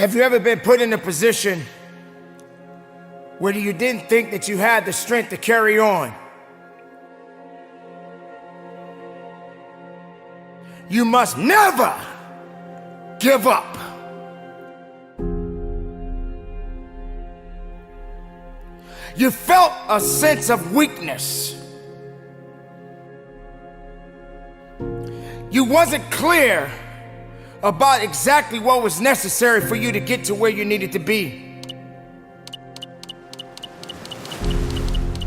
Have you ever been put in a position where you didn't think that you had the strength to carry on? You must never give up. You felt a sense of weakness. You wasn't clear about exactly what was necessary for you to get to where you needed to be.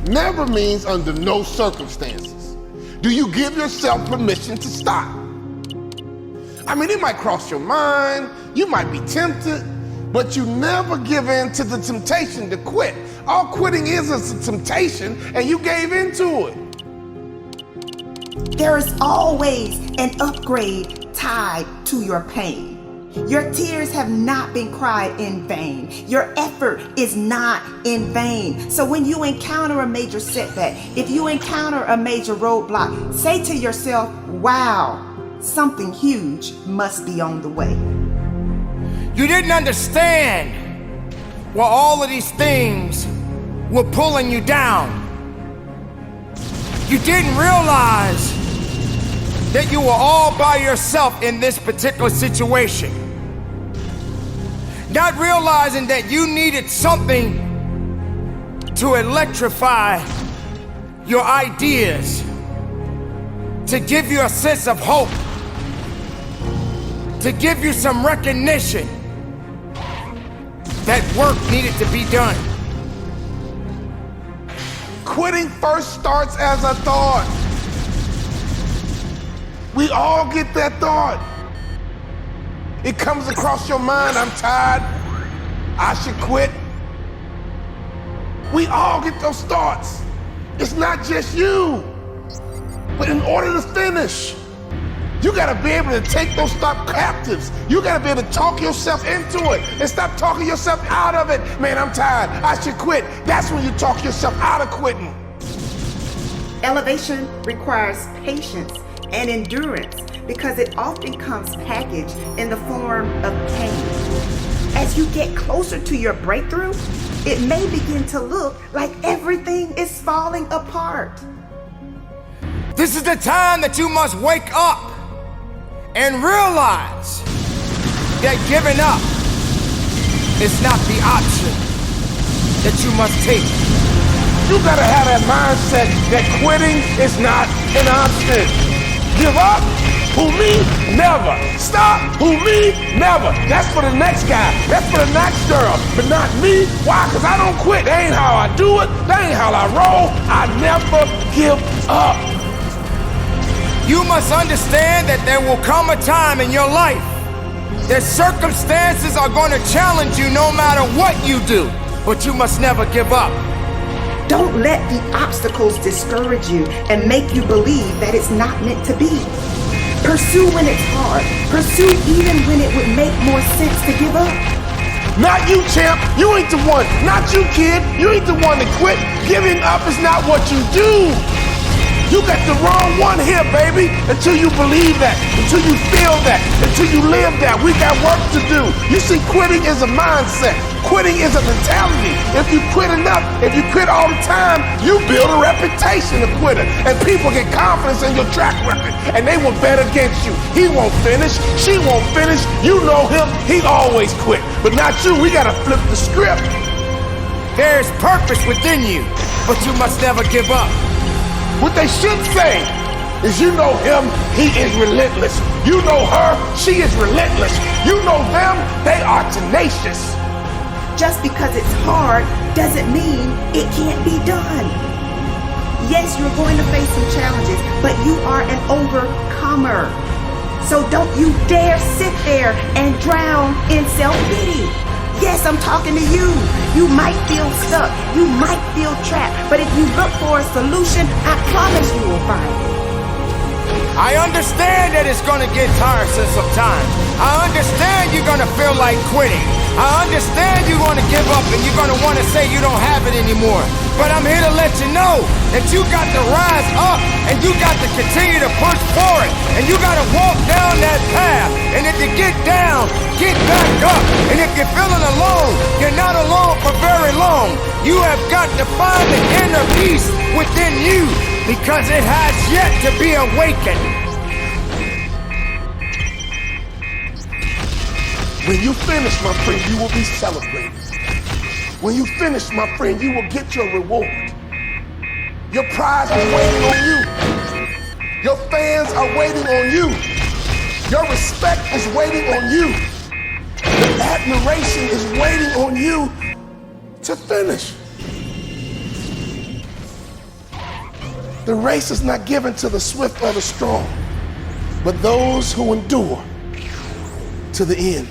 Never means under no circumstances do you give yourself permission to stop. I mean, it might cross your mind, you might be tempted, but you never give in to the temptation to quit. All quitting is a temptation, and you gave into it. There is always an upgrade tied to your pain. Your tears have not been cried in vain. Your effort is not in vain. So when you encounter a major setback, if you encounter a major roadblock, say to yourself, wow, something huge must be on the way. You didn't understand why all of these things were pulling you down. You didn't realize that you were all by yourself in this particular situation. Not realizing that you needed something to electrify your ideas, to give you a sense of hope, to give you some recognition that work needed to be done. Quitting first starts as a thought. We all get that thought. It comes across your mind, I'm tired, I should quit. We all get those thoughts. It's not just you. But in order to finish, you gotta be able to take those thoughts captives. You gotta be able to talk yourself into it and stop talking yourself out of it. Man, I'm tired, I should quit. That's when you talk yourself out of quitting. Elevation requires patience and endurance because it often comes packaged in the form of pain. As you get closer to your breakthrough, it may begin to look like everything is falling apart. This is the time that you must wake up and realize that giving up is not the option that you must take. You gotta have that mindset that quitting is not an option. Give up? Who me? Never. Stop? Who me? Never. That's for the next guy. That's for the next girl. But not me. Why? Because I don't quit. That ain't how I do it. That ain't how I roll. I never give up. You must understand that there will come a time in your life that circumstances are going to challenge you no matter what you do, but you must never give up. Don't let the obstacles discourage you and make you believe that it's not meant to be. Pursue when it's hard. Pursue even when it would make more sense to give up. Not you, champ. You ain't the one. Not you, kid. You ain't the one to quit. Giving up is not what you do. You got the wrong one here, baby. Until you believe that, until you feel that, until you live that. We got work to do. You see, quitting is a mindset. Quitting is a mentality. If you quit enough, if you quit all the time, you build a reputation of quitter. And people get confidence in your track record. And they will bet against you. He won't finish. She won't finish. You know him. He always quit. But not you. We got to flip the script. There is purpose within you, but you must never give up. What they should say is, you know him, he is relentless. You know her, she is relentless. You know them, they are tenacious. Just because it's hard doesn't mean it can't be done. Yes, you're going to face some challenges, but you are an overcomer. So don't you dare sit there and drown in self-pity. Yes, I'm talking to you. You might feel stuck. You might feel trapped. But if you look for a solution, I promise you will find it. I understand that it's going to get tiresome sometimes. I understand you're going to feel like quitting. I understand you're going to give up and you're going to want to say you don't have it anymore. But I'm here to let you know that you got to rise up and you got to continue to push forward. And you got to walk down that path. And if you get down, get back up. And if you're feeling alone, you're not alone for very long. You have got to find the inner peace within you because it has yet to be awakened. When you finish, my friend, you will be celebrated. When you finish, my friend, you will get your reward. Your prize is waiting on you. Your fans are waiting on you. Your respect is waiting on you. Your admiration is waiting on you to finish. The race is not given to the swift or the strong, but those who endure to the end.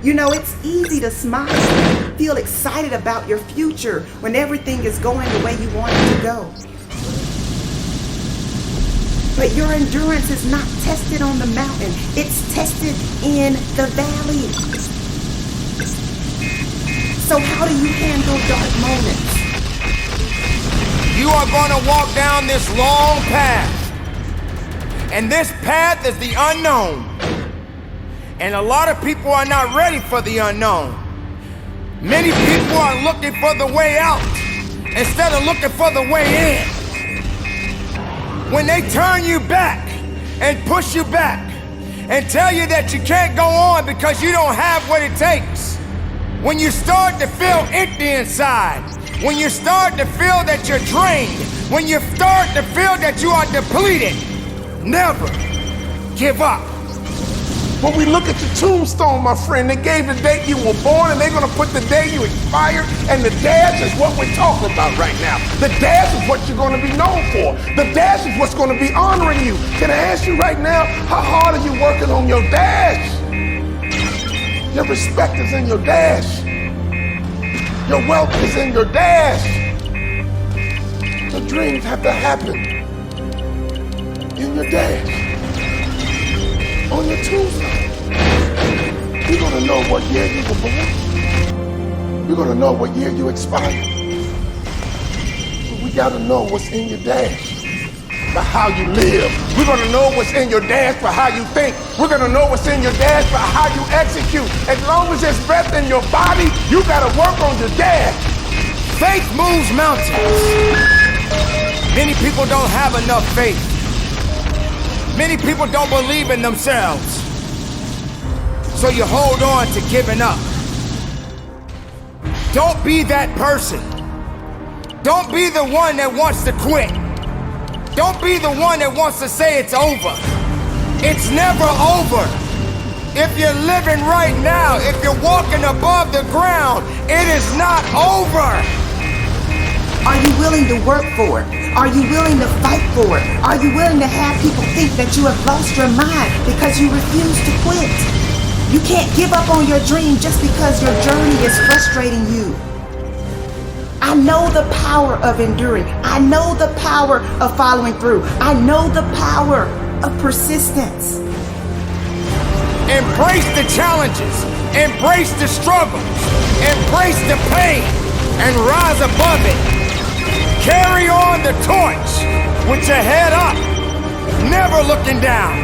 You know, it's easy to smile, feel excited about your future when everything is going the way you want it to go. But your endurance is not tested on the mountain, it's tested in the valley. So how do you handle dark moments? You are going to walk down this long path. And this path is the unknown. And a lot of people are not ready for the unknown. Many people are looking for the way out instead of looking for the way in. When they turn you back and push you back and tell you that you can't go on because you don't have what it takes. When you start to feel empty inside, when you start to feel that you're drained, when you start to feel that you are depleted, never give up. When we look at your tombstone, my friend, they gave the date you were born and they're gonna put the day you expired, and the dash is what we're talking about right now. The dash is what you're gonna be known for. The dash is what's gonna be honoring you. Can I ask you right now, how hard are you working on your dash? Your respect is in your dash. Your wealth is in your dash. Your dreams have to happen in your dash. On your tombstone. We're gonna know what year you were born. We're gonna know what year you expired. So we gotta know what's in your dash by how you live. We're gonna know what's in your dash by how you think. We're gonna know what's in your dash by how you execute. As long as there's breath in your body, you gotta work on your dash. Faith moves mountains. Many people don't have enough faith. Many people don't believe in themselves. So you hold on to giving up. Don't be that person. Don't be the one that wants to quit. Don't be the one that wants to say it's over. It's never over. If you're living right now, if you're walking above the ground, it is not over. Are you willing to work for it? Are you willing to fight for it? Are you willing to have people think that you have lost your mind because you refuse to quit? You can't give up on your dream just because your journey is frustrating you. I know the power of enduring. I know the power of following through. I know the power of persistence. Embrace the challenges. Embrace the struggles. Embrace the pain and rise above it. Carry on the torch with your head up, never looking down.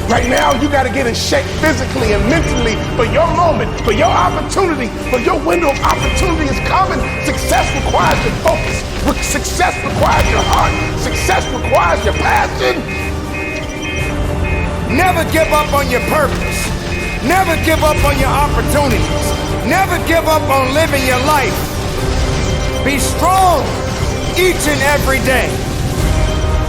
Right now, you gotta get in shape physically and mentally for your moment, for your opportunity, for your window of opportunity is coming. Success requires your focus. Success requires your heart. Success requires your passion. Never give up on your purpose. Never give up on your opportunities. Never give up on living your life. Be strong each and every day.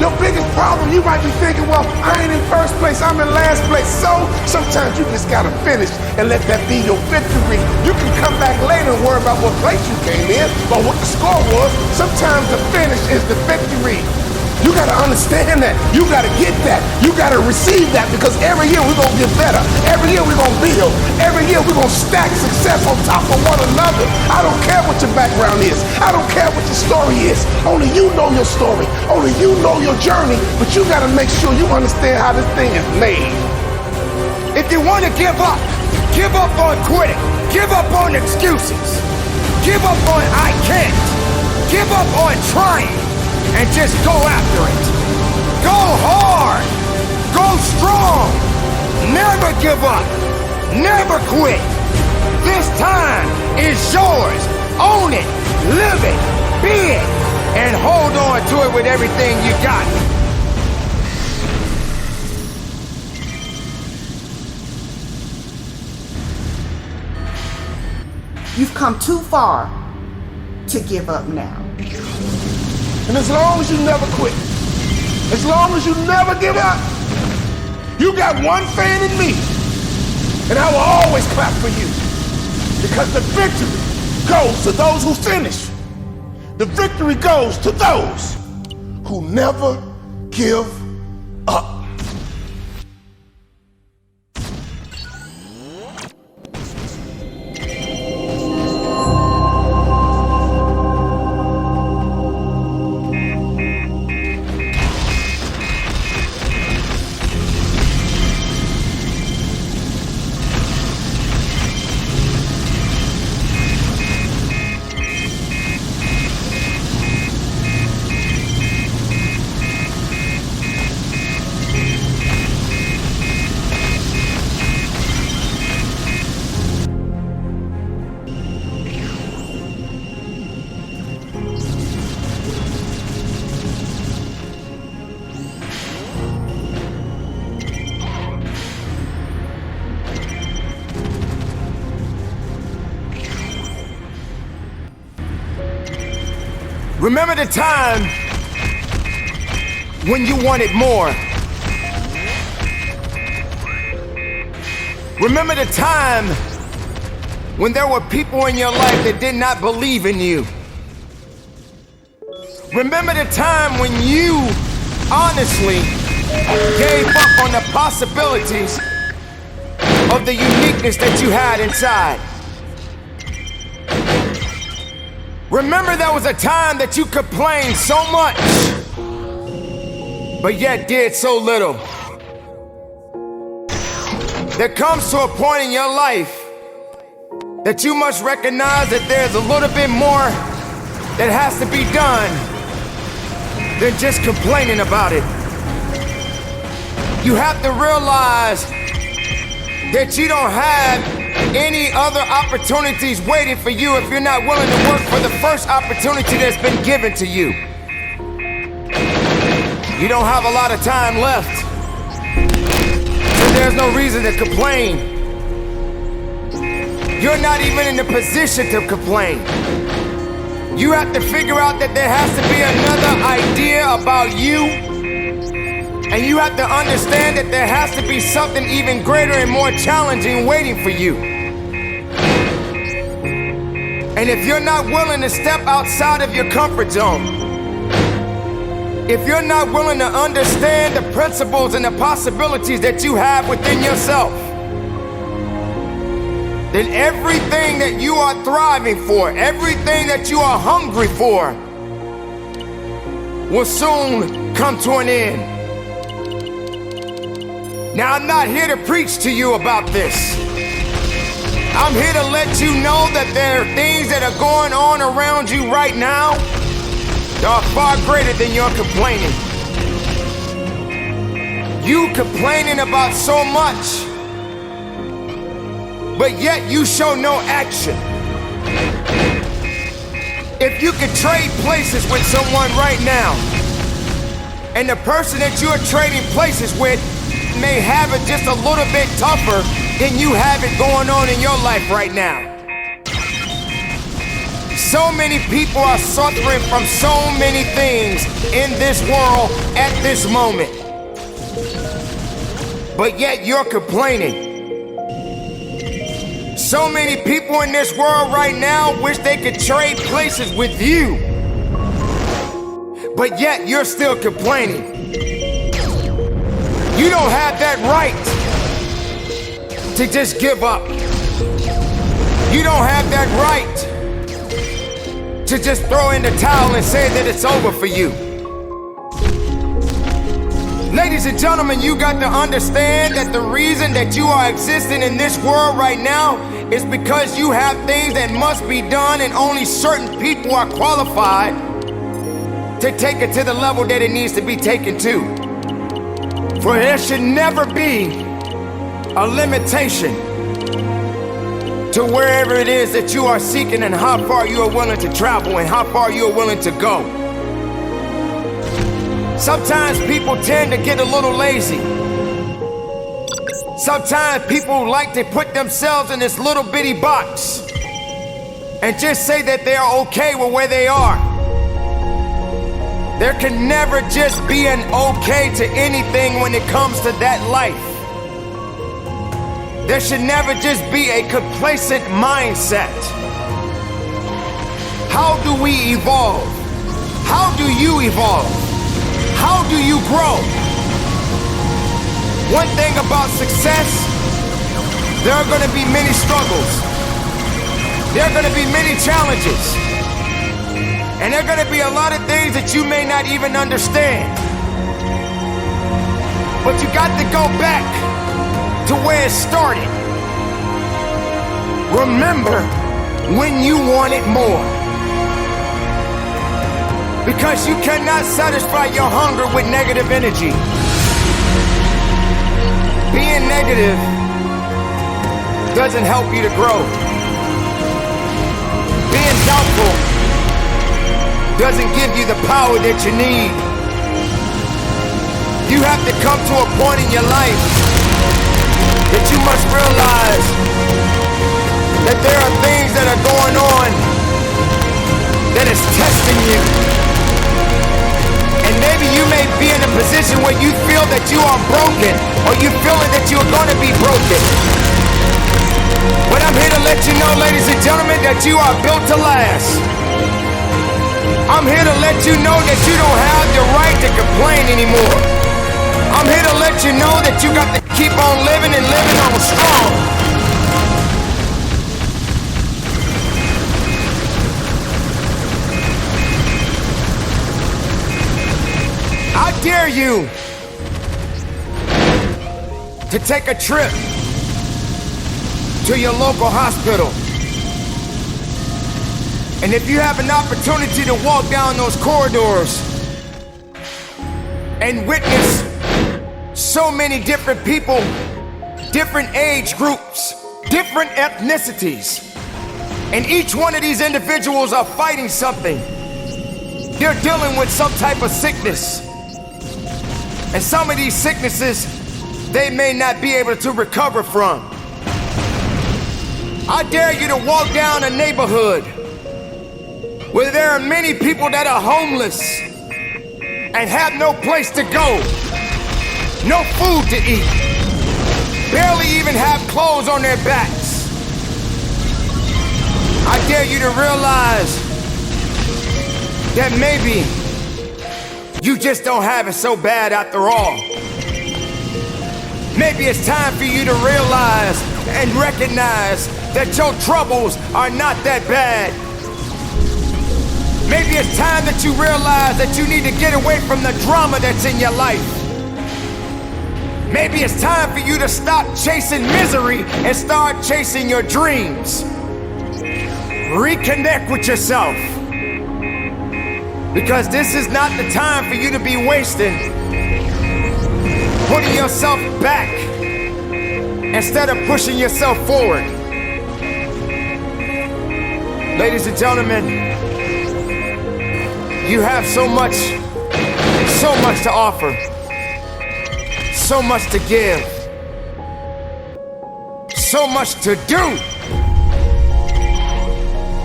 Your biggest problem, you might be thinking, well, I ain't in first place, I'm in last place. So sometimes you just gotta finish and let that be your victory. You can come back later and worry about what place you came in or what the score was. Sometimes the finish is the victory. You gotta understand that. You gotta get that. You gotta receive that, because every year we're gonna get better. Every year we're gonna build. Every year we're gonna stack success on top of one another. I don't care what your background is. I don't care what your story is. Only you know your story. Only you know your journey. But you gotta make sure you understand how this thing is made. If you want to give up on quitting. Give up on excuses. Give up on I can't. Give up on trying and just go after it. Go hard. Go strong. Never give up. Never quit. This time is yours. Own it. Live it. Be it. And hold on to it with everything you got. You've come too far to give up now. And as long as you never quit, as long as you never give up, you got one fan in me, and I will always clap for you. Because the victory goes to those who finish. The victory goes to those who never give up. Remember the time when you wanted more. Remember the time when there were people in your life that did not believe in you. Remember the time when you honestly gave up on the possibilities of the uniqueness that you had inside. Remember there was a time that you complained so much, but yet did so little. There comes to a point in your life that you must recognize that there's a little bit more that has to be done than just complaining about it. You have to realize that you don't have any other opportunities waiting for you if you're not willing to work for the first opportunity that's been given to you. You don't have a lot of time left, so there's no reason to complain. You're not even in the position to complain. You have to figure out that there has to be another idea about you. And you have to understand that there has to be something even greater and more challenging waiting for you. And if you're not willing to step outside of your comfort zone, if you're not willing to understand the principles and the possibilities that you have within yourself, then everything that you are thriving for, everything that you are hungry for, will soon come to an end. Now, I'm not here to preach to you about this. I'm here to let you know that there are things that are going on around you right now that are far greater than your complaining. You complaining about so much, but yet you show no action. If you could trade places with someone right now, and the person that you are trading places with may have it just a little bit tougher than you have it going on in your life right now. So many people are suffering from so many things in this world at this moment, but yet you're complaining. So many people in this world right now wish they could trade places with you, but yet you're still complaining. You don't have that right to just give up. You don't have that right to just throw in the towel and say that it's over for you. Ladies and gentlemen, you got to understand that the reason that you are existing in this world right now is because you have things that must be done, and only certain people are qualified to take it to the level that it needs to be taken to. For there should never be a limitation to wherever it is that you are seeking and how far you are willing to travel and how far you are willing to go. Sometimes people tend to get a little lazy. Sometimes people like to put themselves in this little bitty box and just say that they are okay with where they are. There can never just be an okay to anything when it comes to that life. There should never just be a complacent mindset. How do we evolve? How do you evolve? How do you grow? One thing about success, there are going to be many struggles. There are going to be many challenges. And there are going to be a lot of things that you may not even understand. But you got to go back to where it started. Remember when you wanted more. Because you cannot satisfy your hunger with negative energy. Being negative doesn't help you to grow. Being doubtful doesn't give you the power that you need. You have to come to a point in your life that you must realize that there are things that are going on that is testing you. And maybe you may be in a position where you feel that you are broken, or you feeling that you're going to be broken. But I'm here to let you know, ladies and gentlemen, that you are built to last. I'm here to let you know that you don't have the right to complain anymore. I'm here to let you know that you got to keep on living and living on strong. I dare you to take a trip to your local hospital. And if you have an opportunity to walk down those corridors and witness so many different people, different age groups, different ethnicities, and each one of these individuals are fighting something. They're dealing with some type of sickness. And some of these sicknesses, they may not be able to recover from. I dare you to walk down a neighborhood where there are many people that are homeless and have no place to go, no food to eat, barely even have clothes on their backs. I dare you to realize that maybe you just don't have it so bad after all. Maybe it's time for you to realize and recognize that your troubles are not that bad. Maybe it's time that you realize that you need to get away from the drama that's in your life. Maybe it's time for you to stop chasing misery and start chasing your dreams. Reconnect with yourself. Because this is not the time for you to be wasting, putting yourself back instead of pushing yourself forward. Ladies and gentlemen, you have so much to offer, so much to give, so much to do,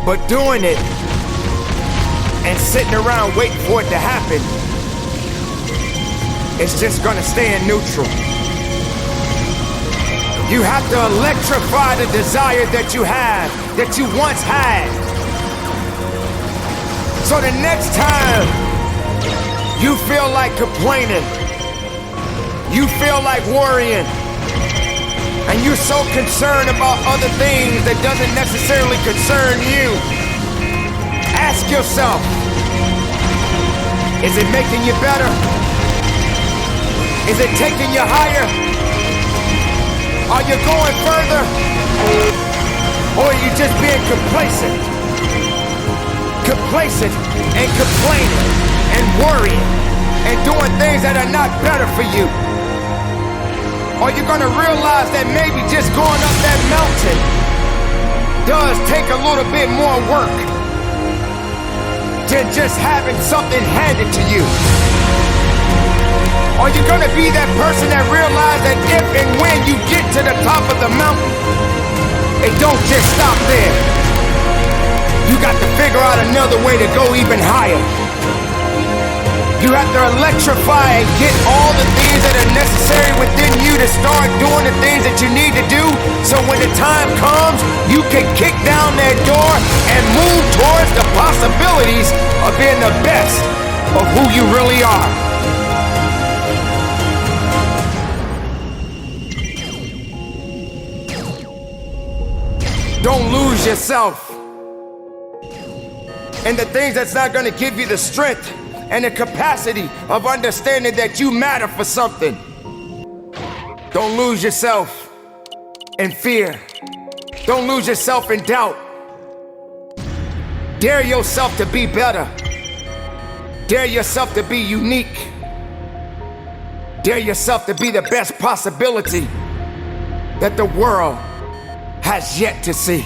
but doing it and sitting around waiting for it to happen, it's just gonna stay in neutral. You have to electrify the desire that you have, that you once had. So the next time you feel like complaining, you feel like worrying, and you're so concerned about other things that doesn't necessarily concern you, ask yourself, is it making you better? Is it taking you higher? Are you going further? Or are you just being complacent? Complacent and complaining and worrying and doing things that are not better for you? Or you're gonna realize that maybe just going up that mountain does take a little bit more work than just having something handed to you. Are you gonna be that person that realizes that if and when you get to the top of the mountain, it don't just stop there? You got to figure out another way to go even higher. You have to electrify and get all the things that are necessary within you to start doing the things that you need to do, so when the time comes, you can kick down that door and move towards the possibilities of being the best of who you really are. Don't lose yourself in the things that's not going to give you the strength and the capacity of understanding that you matter for something. Don't lose yourself in fear. Don't lose yourself in doubt. Dare yourself to be better. Dare yourself to be unique. Dare yourself to be the best possibility that the world has yet to see.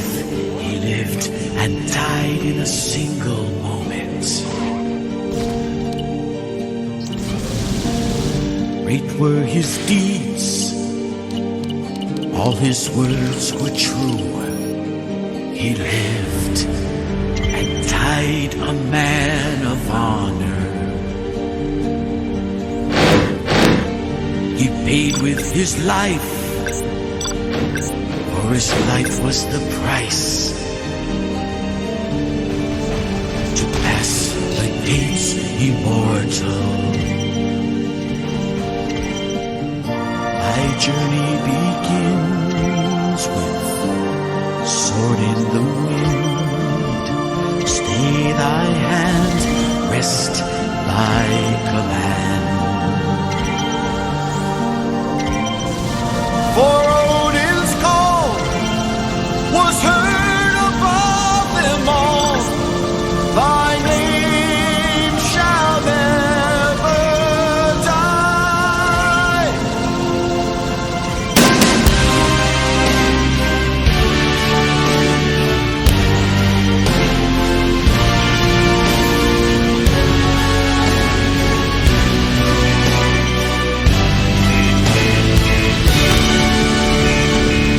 if he lived and died in a single moment. Great were his deeds, all his words were true. He lived and died a man of honor. He paid with his life, for his life was the price to pass the gates immortal. My journey begins with sword in the wind. Stay thy hand, rest thy command. For Odin's call was heard above them all. Thy name shall never die.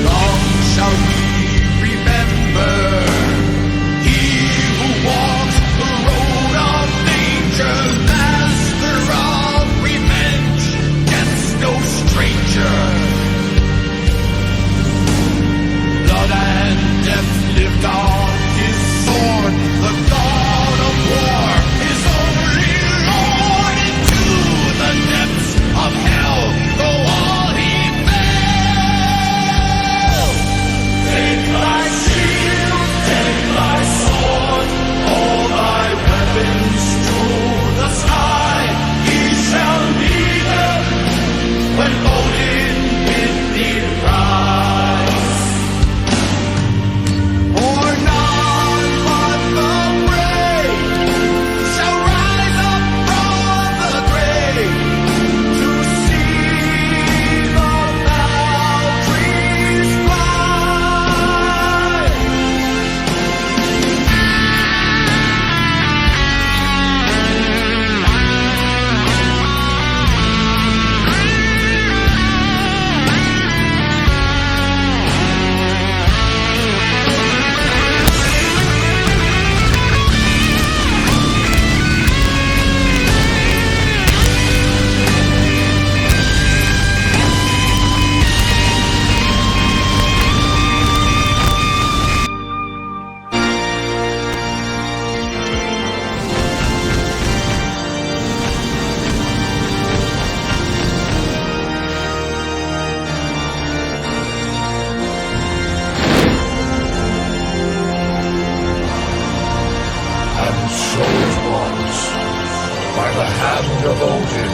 Long shall we remember he who walked the road of danger, master of revenge, death's no stranger. Blood and death lived on his sword, the god of war, his only lord. Into the depths of hell go all he fell. Take thy shield, take thy sword, all thy weapons to the sky. He shall lead them when Odin bid thee rise. For none but the brave shall rise up from the grave to see the Valkyries fly. And so it was, by the hand of Odin,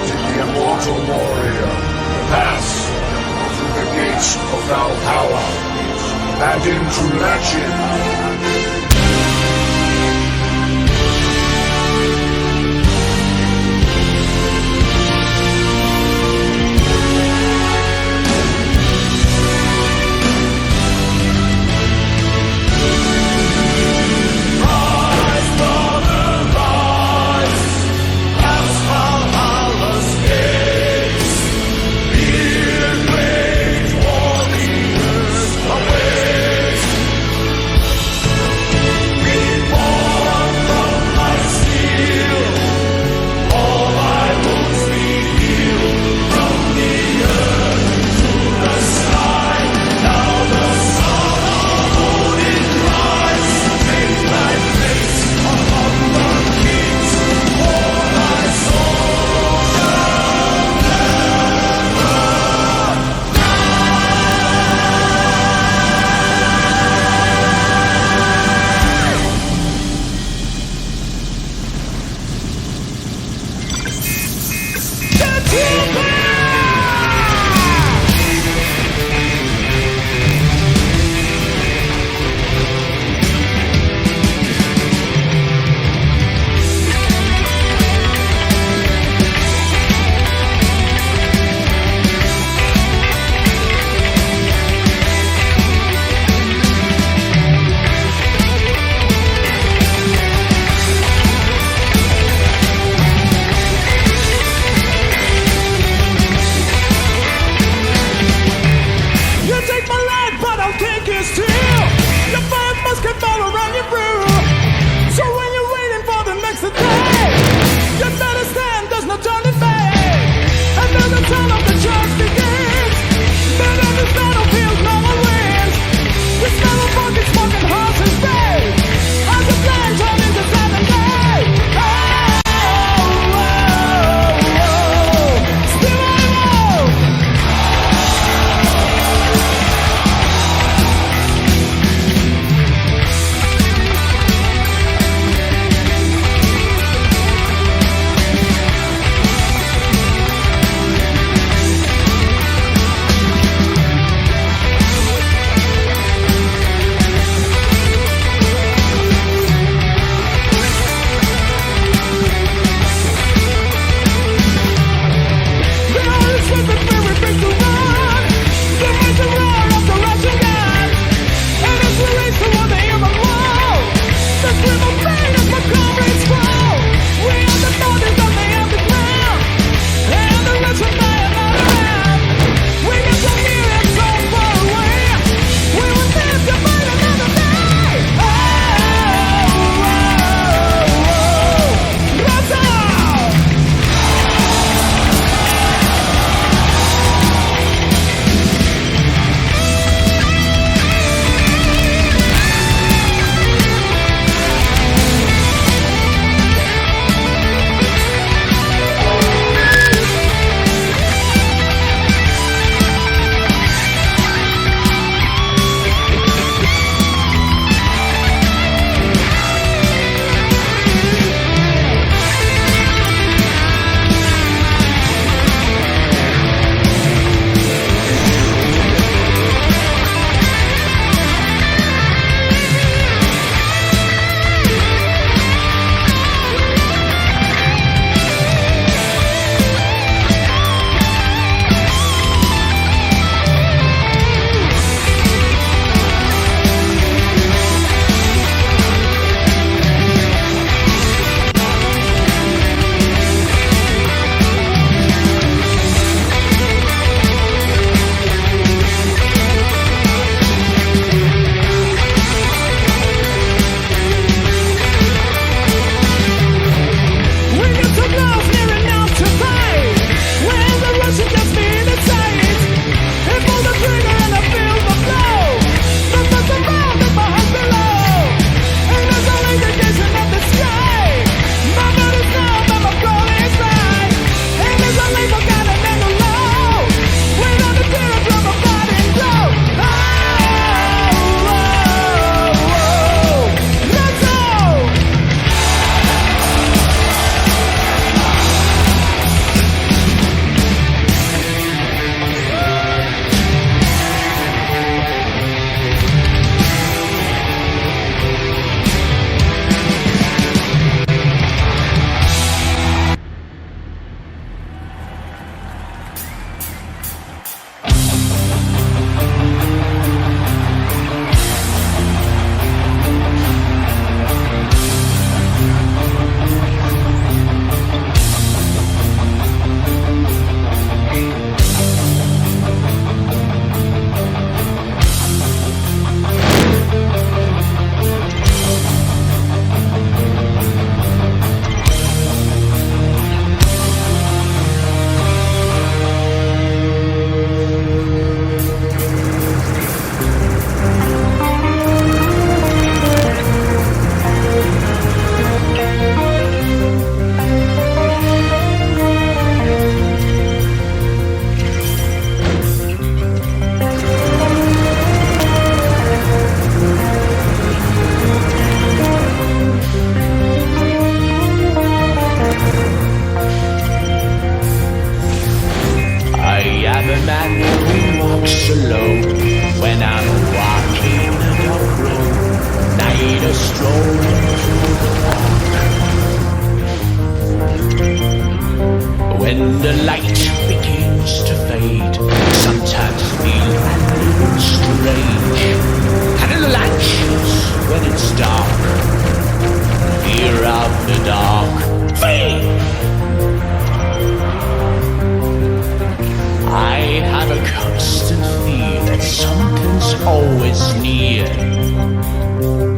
did the immortal warrior pass through the gates of Valhalla and into legend. Rise, brother, rise, past Valhalla's gates. Here great warriors await.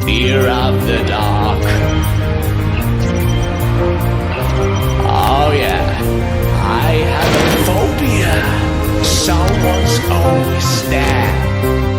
fear of the dark. Oh yeah, I have a phobia. Someone's always there.